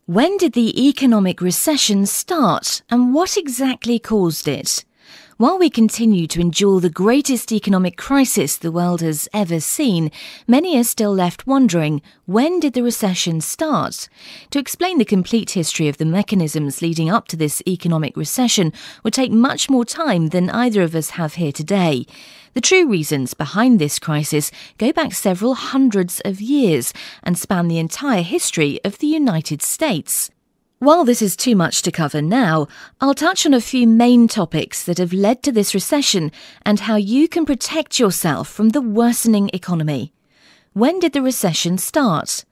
When did the economic recession start, and what exactly caused it? While we continue to endure the greatest economic crisis the world has ever seen, many are still left wondering, when did the recession start? To explain the complete history of the mechanisms leading up to this economic recession would take much more time than either of us have here today. The true reasons behind this crisis go back several hundreds of years and span the entire history of the United States. While this is too much to cover now, I'll touch on a few main topics that have led to this recession and how you can protect yourself from the worsening economy. When did the recession start?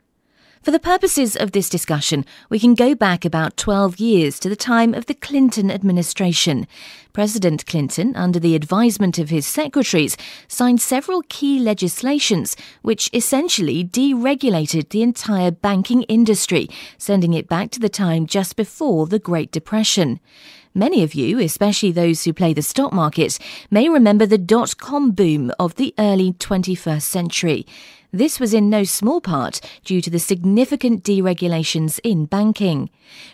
For the purposes of this discussion, we can go back about 12 years to the time of the Clinton administration. President Clinton, under the advisement of his secretaries, signed several key legislations which essentially deregulated the entire banking industry, sending it back to the time just before the Great Depression. Many of you, especially those who play the stock market, may remember the dot-com boom of the early 21st century. This was in no small part due to the significant deregulations in banking.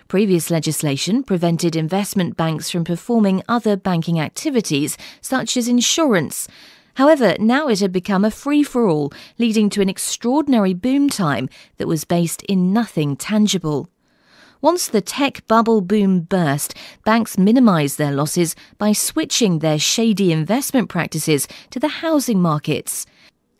Previous legislation prevented investment banks from performing other banking activities, such as insurance. However, now it had become a free-for-all, leading to an extraordinary boom time that was based in nothing tangible. Once the tech bubble boom burst, banks minimised their losses by switching their shady investment practices to the housing markets.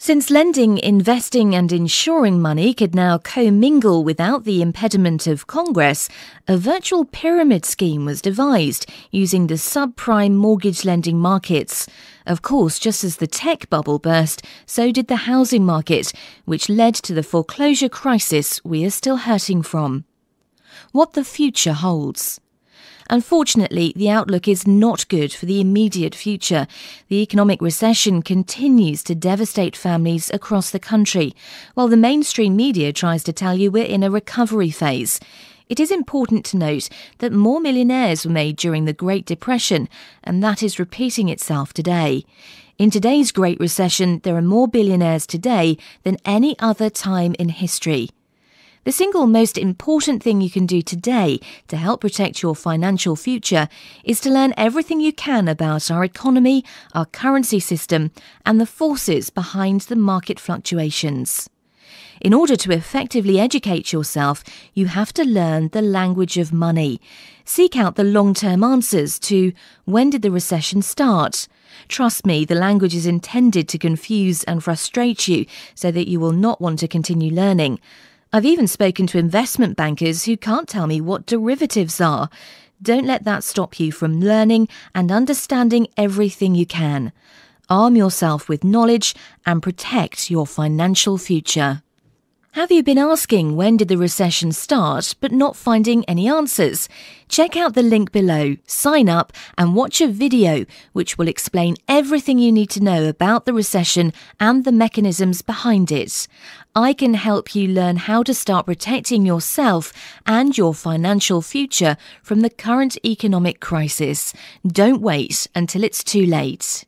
Since lending, investing and insuring money could now commingle without the impediment of Congress, a virtual pyramid scheme was devised using the subprime mortgage lending markets. Of course, just as the tech bubble burst, so did the housing market, which led to the foreclosure crisis we are still hurting from. What the future holds. Unfortunately, the outlook is not good for the immediate future. The economic recession continues to devastate families across the country, while the mainstream media tries to tell you we're in a recovery phase. It is important to note that more millionaires were made during the Great Depression, and that is repeating itself today. In today's Great Recession, there are more billionaires today than any other time in history. The single most important thing you can do today to help protect your financial future is to learn everything you can about our economy, our currency system, and the forces behind the market fluctuations. In order to effectively educate yourself, you have to learn the language of money. Seek out the long-term answers to when did the recession start? Trust me, the language is intended to confuse and frustrate you so that you will not want to continue learning. I've even spoken to investment bankers who can't tell me what derivatives are. Don't let that stop you from learning and understanding everything you can. Arm yourself with knowledge and protect your financial future. Have you been asking when did the recession start but not finding any answers? Check out the link below, sign up and watch a video which will explain everything you need to know about the recession and the mechanisms behind it. I can help you learn how to start protecting yourself and your financial future from the current economic crisis. Don't wait until it's too late.